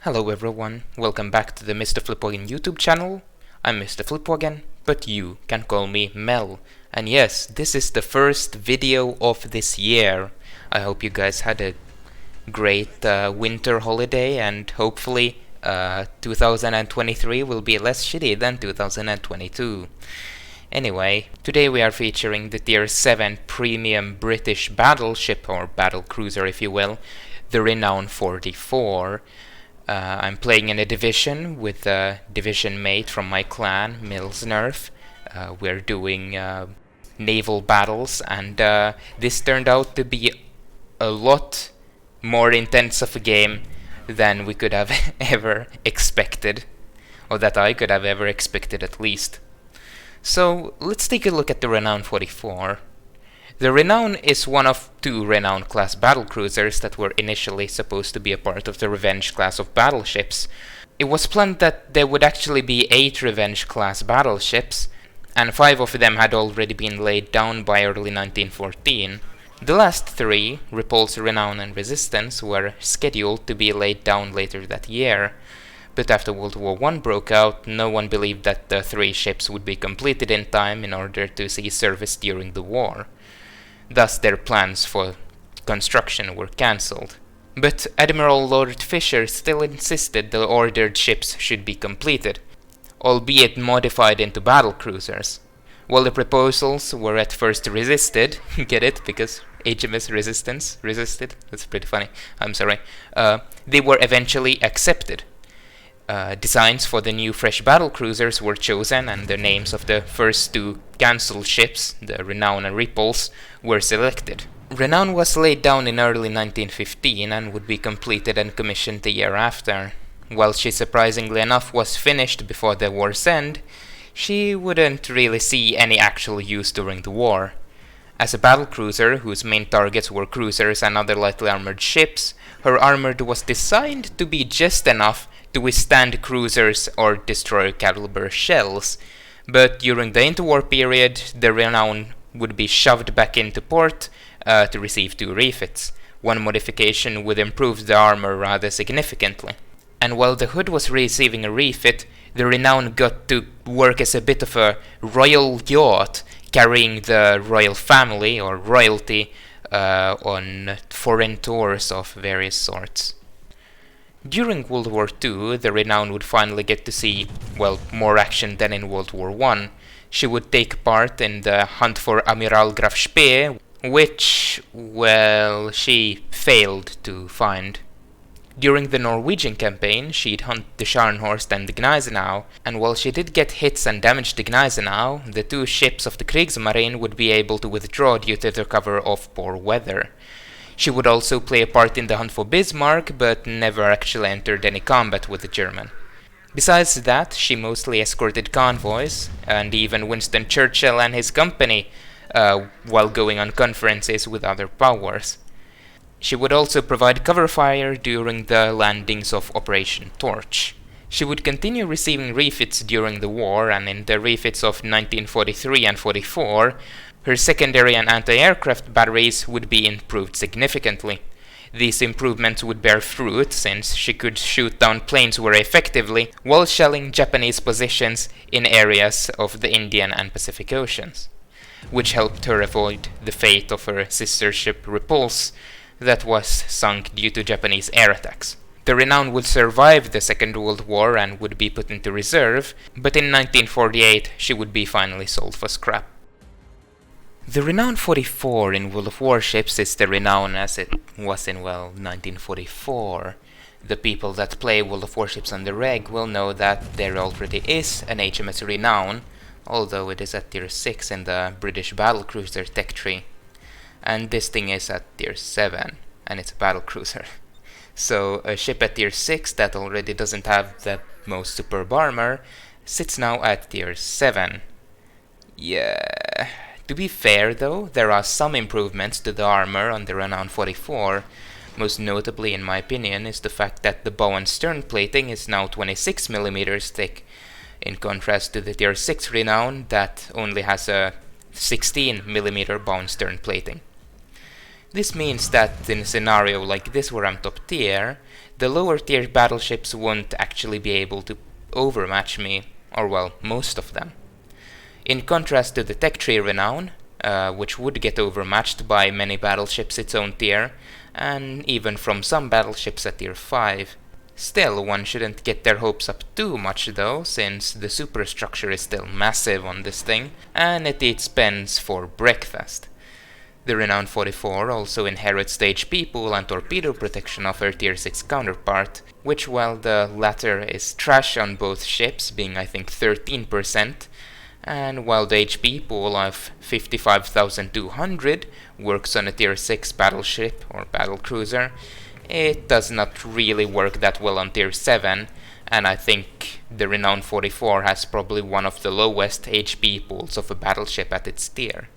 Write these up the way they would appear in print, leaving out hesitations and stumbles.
Hello everyone, welcome back to the Mr. Flipwagon YouTube channel. I'm Mr. Flipwagon, but you can call me Mel. And yes, this is the first video of this year. I hope you guys had a great winter holiday, and hopefully 2023 will be less shitty than 2022. Anyway, today we are featuring the Tier 7 premium British battleship, or battle cruiser if you will, the Renown 44. I'm playing in a division with a division mate from my clan, Milsnerf. We're doing naval battles, and this turned out to be a lot more intense of a game than we could have ever expected, or that I could have ever expected at least. So let's take a look at the Renown 44. The Renown is one of two Renown class battlecruisers that were initially supposed to be a part of the Revenge class of battleships. It was planned that there would actually be 8 Revenge class battleships, and 5 of them had already been laid down by early 1914. The last 3, Repulse, Renown and Resistance, were scheduled to be laid down later that year. But after World War I broke out, no one believed that the 3 ships would be completed in time in order to see service during the war. Thus their plans for construction were cancelled. But Admiral Lord Fisher still insisted the ordered ships should be completed, albeit modified into battlecruisers. While the proposals were at first resisted, get it? Because HMS Resistance resisted? That's pretty funny, I'm sorry. They were eventually accepted. Designs for the new fresh battlecruisers were chosen, and the names of the first 2 cancelled ships, the Renown and Repulse, were selected. Renown was laid down in early 1915 and would be completed and commissioned the year after. While she surprisingly enough was finished before the war's end, she wouldn't really see any actual use during the war. As a battlecruiser whose main targets were cruisers and other lightly armored ships, her armor was designed to be just enough to withstand cruisers or destroyer caliber shells, but during the interwar period, the Renown would be shoved back into port to receive 2 refits. One modification would improve the armor rather significantly. And while the Hood was receiving a refit, the Renown got to work as a bit of a royal yacht, carrying the royal family or royalty on foreign tours of various sorts. During World War II, the Renown would finally get to see, well, more action than in World War I. She would take part in the hunt for Amiral Graf Spee, which, well, she failed to find. During the Norwegian campaign, she'd hunt the Scharnhorst and the Gneisenau, and while she did get hits and damage the Gneisenau, the 2 ships of the Kriegsmarine would be able to withdraw due to the cover of poor weather. She would also play a part in the hunt for Bismarck, but never actually entered any combat with the German. Besides that, she mostly escorted convoys, and even Winston Churchill and his company, while going on conferences with other powers. She would also provide cover fire during the landings of Operation Torch. She would continue receiving refits during the war, and in the refits of 1943 and 44, her secondary and anti-aircraft batteries would be improved significantly. These improvements would bear fruit, since she could shoot down planes very effectively while shelling Japanese positions in areas of the Indian and Pacific Oceans, which helped her avoid the fate of her sister ship Repulse that was sunk due to Japanese air attacks. The Renown would survive the Second World War and would be put into reserve, but in 1948 she would be finally sold for scrap. The Renown 44 in World of Warships is the Renown as it was in, well, 1944. The people that play World of Warships on the reg will know that there already is an HMS Renown, although it is at Tier 6 in the British battlecruiser tech tree. And this thing is at Tier 7, and it's a battlecruiser. So a ship at Tier 6 that already doesn't have the most superb armor sits now at Tier 7. Yeah. To be fair though, there are some improvements to the armor on the Renown 44. Most notably, in my opinion, is the fact that the bow and stern plating is now 26mm thick, in contrast to the Tier 6 Renown that only has a 16mm bow and stern plating. This means that in a scenario like this where I'm top tier, the lower tier battleships won't actually be able to overmatch me, or well, most of them. In contrast to the tech tree Renown, which would get overmatched by many battleships its own tier, and even from some battleships at tier 5. Still, one shouldn't get their hopes up too much though, since the superstructure is still massive on this thing, and it eats pens for breakfast. The Renown 44 also inherits the HP pool and torpedo protection of her tier 6 counterpart, which while the latter is trash on both ships, being I think 13%, and while the HP pool of 55,200 works on a tier 6 battleship or battlecruiser, it does not really work that well on tier 7, and I think the Renown 44 has probably one of the lowest HP pools of a battleship at its tier.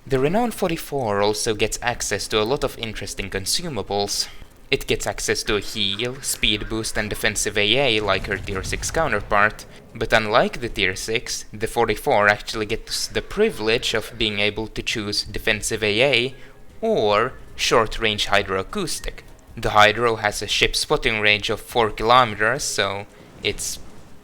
The Renown 44 also gets access to a lot of interesting consumables. It gets access to a heal, speed boost and defensive AA like her tier 6 counterpart, but unlike the tier 6, the 44 actually gets the privilege of being able to choose defensive AA or short-range hydroacoustic. The hydro has a ship spotting range of 4 kilometers, so it's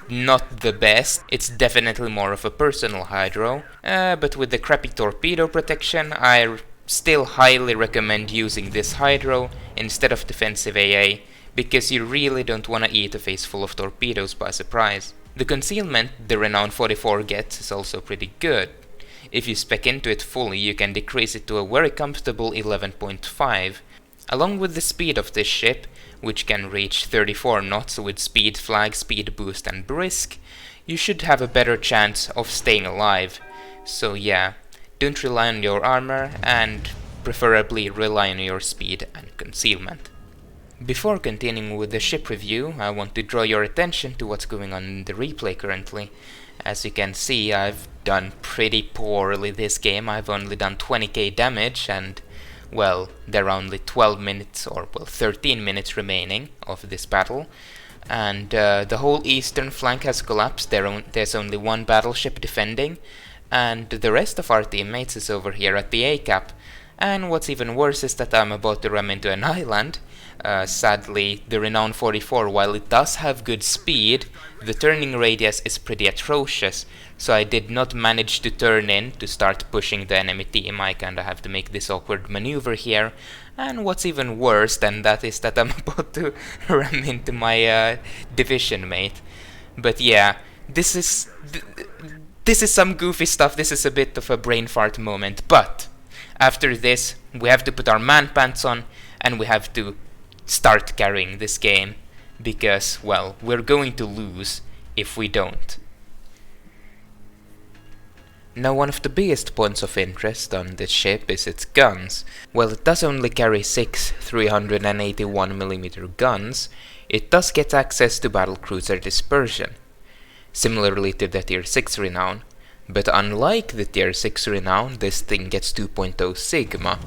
not the best. It's definitely more of a personal hydro, but with the crappy torpedo protection, I still highly recommend using this hydro instead of defensive AA, because you really don't want to eat a face full of torpedoes by surprise. The concealment the Renown 44 gets is also pretty good. If you spec into it fully, you can decrease it to a very comfortable 11.5. Along with the speed of this ship, which can reach 34 knots with speed flag, speed boost and brisk, you should have a better chance of staying alive. So yeah, don't rely on your armor and preferably rely on your speed and concealment. Before continuing with the ship review, I want to draw your attention to what's going on in the replay currently. As you can see, I've done pretty poorly this game. I've only done 20k damage and well, there are only 12 minutes or well 13 minutes remaining of this battle, and the whole eastern flank has collapsed. There's only one battleship defending, and the rest of our teammates is over here at the A cap. And what's even worse is that I'm about to ram into an island. Sadly, the Renown 44, while it does have good speed, the turning radius is pretty atrocious, so I did not manage to turn in to start pushing the enemy team. I kinda have to make this awkward maneuver here, and what's even worse than that is that I'm about to ram into my division mate. But yeah, this is some goofy stuff. This is a bit of a brain fart moment, but after this, we have to put our man pants on and we have to start carrying this game, because, well, we're going to lose if we don't. Now, one of the biggest points of interest on this ship is its guns. While it does only carry 6 381mm guns, it does get access to battlecruiser dispersion, similarly to the tier 6 Renown. But unlike the tier 6 Renown, this thing gets 2.0 Sigma,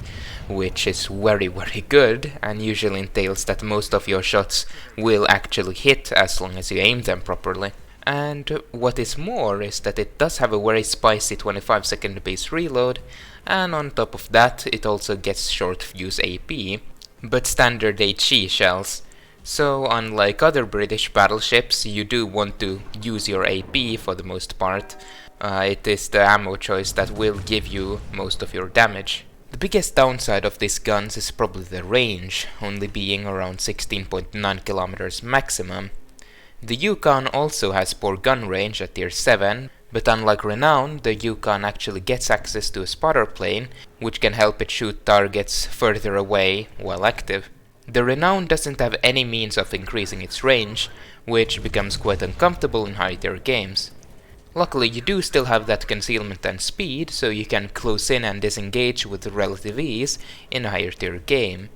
which is very good, and usually entails that most of your shots will actually hit as long as you aim them properly. And what is more is that it does have a very spicy 25-second base reload, and on top of that it also gets short fuse AP, but standard HE shells. So unlike other British battleships, you do want to use your AP for the most part. It is the ammo choice that will give you most of your damage. The biggest downside of these guns is probably the range, only being around 16.9 kilometers maximum. The Yukon also has poor gun range at tier 7, but unlike Renown, the Yukon actually gets access to a spotter plane, which can help it shoot targets further away while active. The Renown doesn't have any means of increasing its range, which becomes quite uncomfortable in high tier games. Luckily, you do still have that concealment and speed, so you can close in and disengage with relative ease in a higher tier game.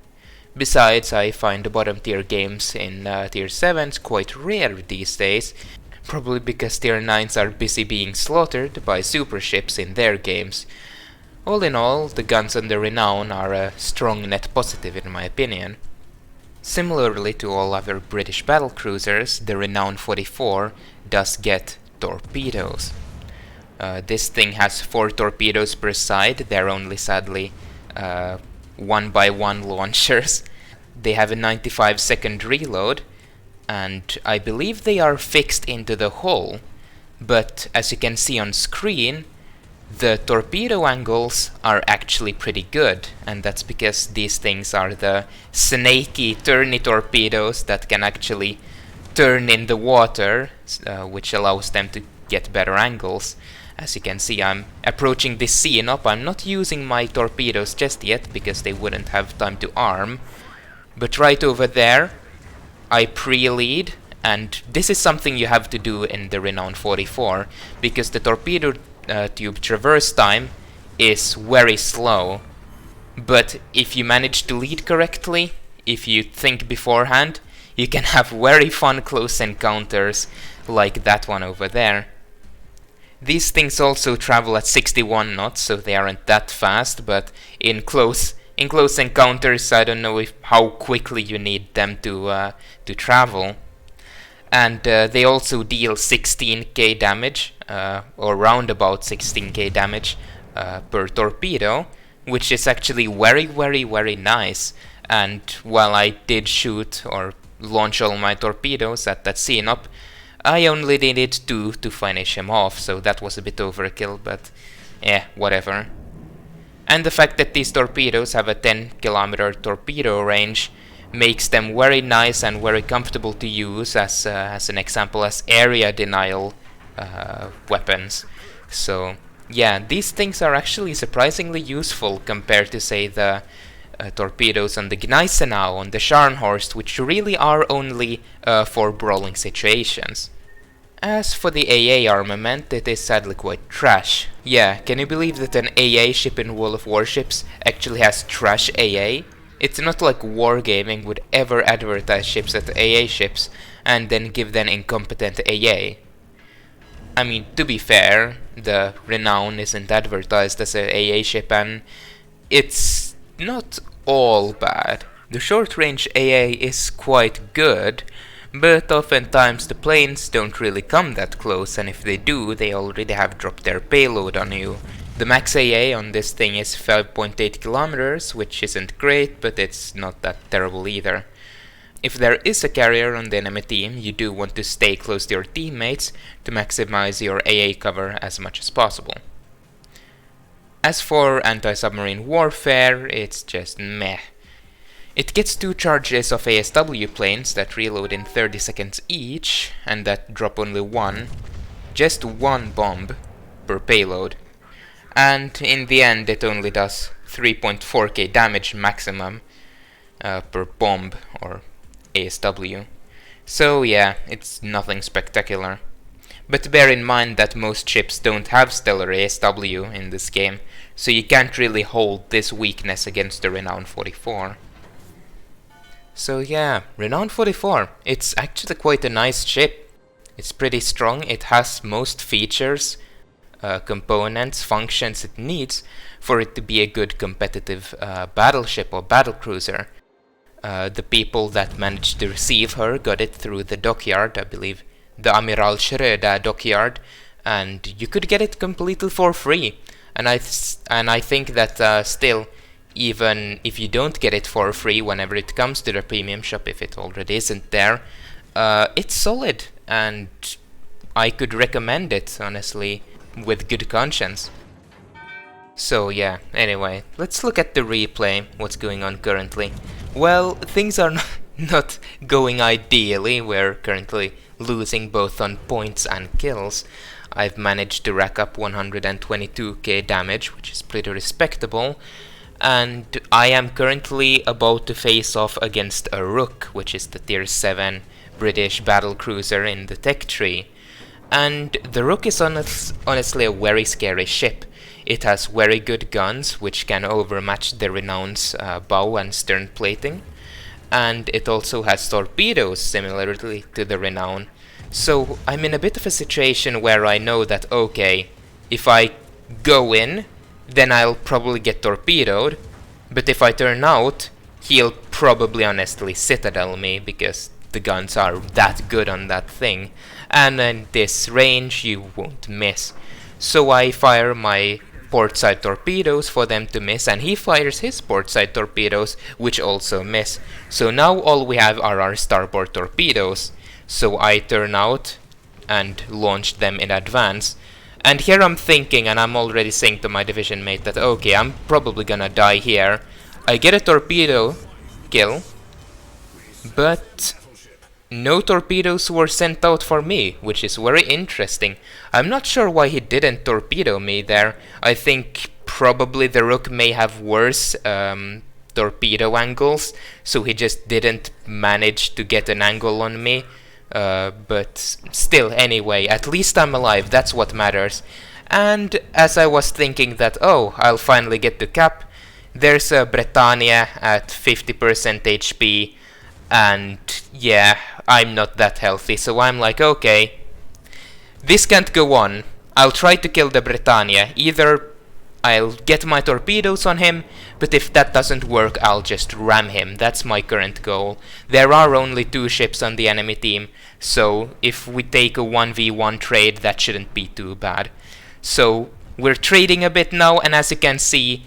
Besides, I find the bottom tier games in tier 7s quite rare these days, probably because tier 9s are busy being slaughtered by super ships in their games. All in all, the guns on the Renown are a strong net positive in my opinion. Similarly to all other British battlecruisers, the Renown 44 does get torpedoes. This thing has 4 torpedoes per side. They're only sadly 1x1 launchers. They have a 95-second reload, and I believe they are fixed into the hull, but as you can see on screen, the torpedo angles are actually pretty good, and that's because these things are the snaky, turny torpedoes that can actually turn in the water, which allows them to get better angles. As you can see, I'm approaching this scene up. I'm not using my torpedoes just yet because they wouldn't have time to arm, but right over there I pre-lead, and this is something you have to do in the Renown 44 because the torpedo tube traverse time is very slow. But if you manage to lead correctly, if you think beforehand, you can have very fun close encounters like that one over there. These things also travel at 61 knots, so they aren't that fast, but in close encounters, I don't know how quickly you need them to travel. And they also deal 16k damage, or round about 16k damage per torpedo, which is actually very nice. And while I did shoot or launch all my torpedoes at that scene up, I only needed 2 to finish him off, so that was a bit overkill, but whatever. And the fact that these torpedoes have a 10-kilometer torpedo range makes them very nice and very comfortable to use as an example as area denial weapons. So yeah, these things are actually surprisingly useful compared to, say, the torpedoes on the Gneisenau, on the Scharnhorst, which really are only for brawling situations. As for the AA armament, it is sadly quite trash. Yeah, can you believe that an AA ship in World of Warships actually has trash AA? It's not like Wargaming would ever advertise ships as AA ships and then give them incompetent AA. I mean, to be fair, the Renown isn't advertised as an AA ship, and it's not all bad. The short-range AA is quite good, but oftentimes the planes don't really come that close, and if they do, they already have dropped their payload on you. The max AA on this thing is 5.8 kilometers, which isn't great, but it's not that terrible either. If there is a carrier on the enemy team, you do want to stay close to your teammates to maximize your AA cover as much as possible. As for anti-submarine warfare, it's just meh. It gets 2 charges of ASW planes that reload in 30 seconds each, and that drop only just one bomb per payload. And in the end it only does 3.4k damage maximum per bomb or ASW. So yeah, it's nothing spectacular. But bear in mind that most ships don't have stellar ASW in this game, so you can't really hold this weakness against the Renown 44. So yeah, Renown 44, it's actually quite a nice ship. It's pretty strong, it has most features, components, functions it needs for it to be a good competitive battleship or battlecruiser. The people that managed to receive her got it through the dockyard, I believe, the Amiral Schröder dockyard, and you could get it completely for free. And I think that still, even if you don't get it for free whenever it comes to the premium shop, if it already isn't there, it's solid, and I could recommend it, honestly, with good conscience. So yeah, anyway, let's look at the replay, what's going on currently. Well, things are not going ideally. We're currently losing both on points and kills. I've managed to rack up 122k damage, which is pretty respectable, and I am currently about to face off against a Rook, which is the tier 7 British battlecruiser in the tech tree. And the Rook is honestly a very scary ship. It has very good guns, which can overmatch the Renown's bow and stern plating, and it also has torpedoes similarly to the Renown. So I'm in a bit of a situation where I know that, okay, if I go in, then I'll probably get torpedoed, but if I turn out, he'll probably honestly citadel me because the guns are that good on that thing, and in this range you won't miss. So I fire my port side torpedoes for them to miss, and he fires his port side torpedoes, which also miss. So now all we have are our starboard torpedoes. So I turn out and launch them in advance. And here I'm thinking, and I'm already saying to my division mate that, okay, I'm probably gonna die here. I get a torpedo kill, but no torpedoes were sent out for me, which is very interesting. I'm not sure why he didn't torpedo me there. I think probably the Rook may have worse torpedo angles, so he just didn't manage to get an angle on me. But still, anyway, at least I'm alive, that's what matters. And as I was thinking that, oh, I'll finally get to cap, there's a Britannia at 50% HP, and yeah, I'm not that healthy, so I'm like, okay, this can't go on. I'll try to kill the Britannia. Either I'll get my torpedoes on him, but if that doesn't work, I'll just ram him. That's my current goal. There are only 2 ships on the enemy team, so if we take a 1v1 trade, that shouldn't be too bad. So we're trading a bit now, and as you can see,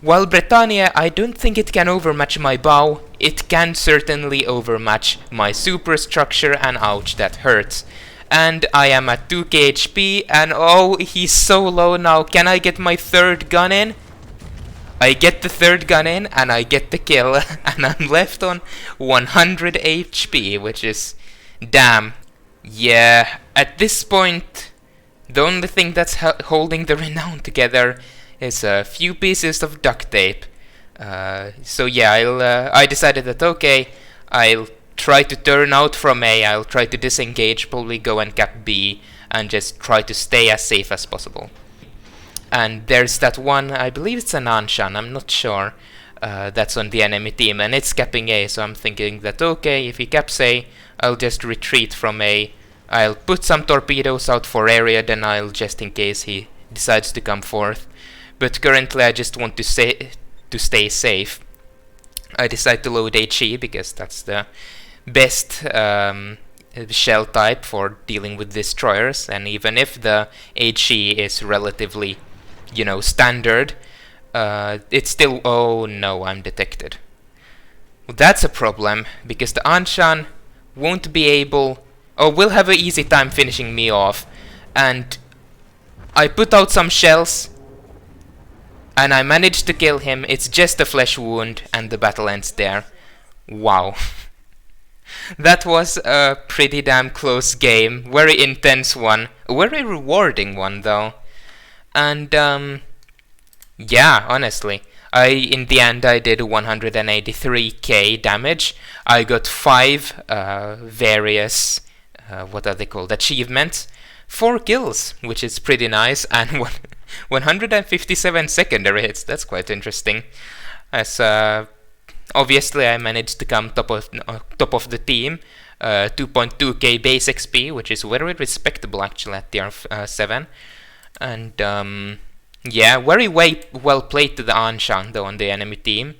while Britannia, I don't think it can overmatch my bow, it can certainly overmatch my superstructure, and ouch, that hurts. And I am at 2k HP, and oh, he's so low now. Can I get my 3rd gun in? I get the 3rd gun in, and I get the kill, and I'm left on 100 HP, which is damn. Yeah, at this point, the only thing that's holding the Renown together is a few pieces of duct tape. So yeah, I decided that, okay, I'll try to turn out from A, I'll try to disengage, probably go and cap B, and just try to stay as safe as possible. And there's that one, I believe it's an Anshan, I'm not sure, that's on the enemy team, and it's capping A, so I'm thinking that, okay, if he caps A, I'll just retreat from A, I'll put some torpedoes out for area, then I'll, just in case he decides to come forth. But currently I just want to stay safe. I decide to load HE because that's the best shell type for dealing with destroyers, and even if the HE is relatively, you know, standard, it's still... oh no, I'm detected. Well, that's a problem, because the Anshan won't be able... oh, will have an easy time finishing me off. And I put out some shells, and I managed to kill him. It's just a flesh wound, and the battle ends there. Wow. That was a pretty damn close game. Very intense one. A very rewarding one, though. And, yeah, honestly. In the end, I did 183k damage. I got 5 various, what are they called, achievements. 4 kills, which is pretty nice, and 157 secondary hits. That's quite interesting. As obviously I managed to come top of the team. 2.2k base XP, which is very respectable actually at tier 7. And yeah, very well played to the Anshan though on the enemy team.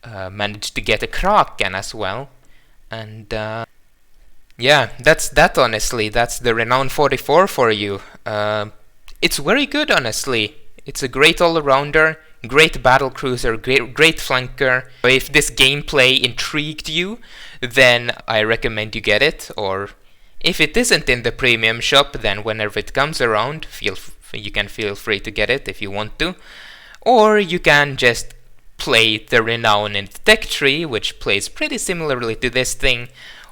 Managed to get a Kraken as well. And yeah, that's that honestly. That's the Renown 44 for you. It's very good honestly. It's a great all-rounder, great battle cruiser, great flanker. If this gameplay intrigued you, then I recommend you get it. Or if it isn't in the premium shop, then whenever it comes around, you can feel free to get it if you want to. Or you can just play the Renown in the tech tree, which plays pretty similarly to this thing,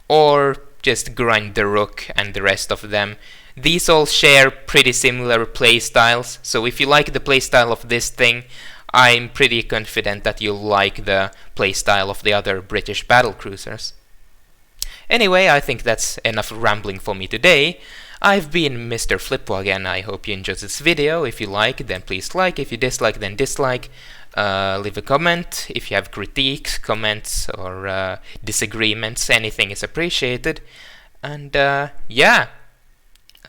or just grind the Rook and the rest of them. These all share pretty similar playstyles, so if you like the playstyle of this thing, I'm pretty confident that you'll like the playstyle of the other British battlecruisers. Anyway, I think that's enough rambling for me today. I've been Mr. Flippo again. I hope you enjoyed this video. If you like, then please like. If you dislike, then dislike. Leave a comment. If you have critiques, comments, or disagreements, anything is appreciated. And yeah,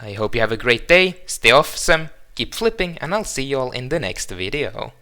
I hope you have a great day. Stay awesome, keep flipping, and I'll see you all in the next video.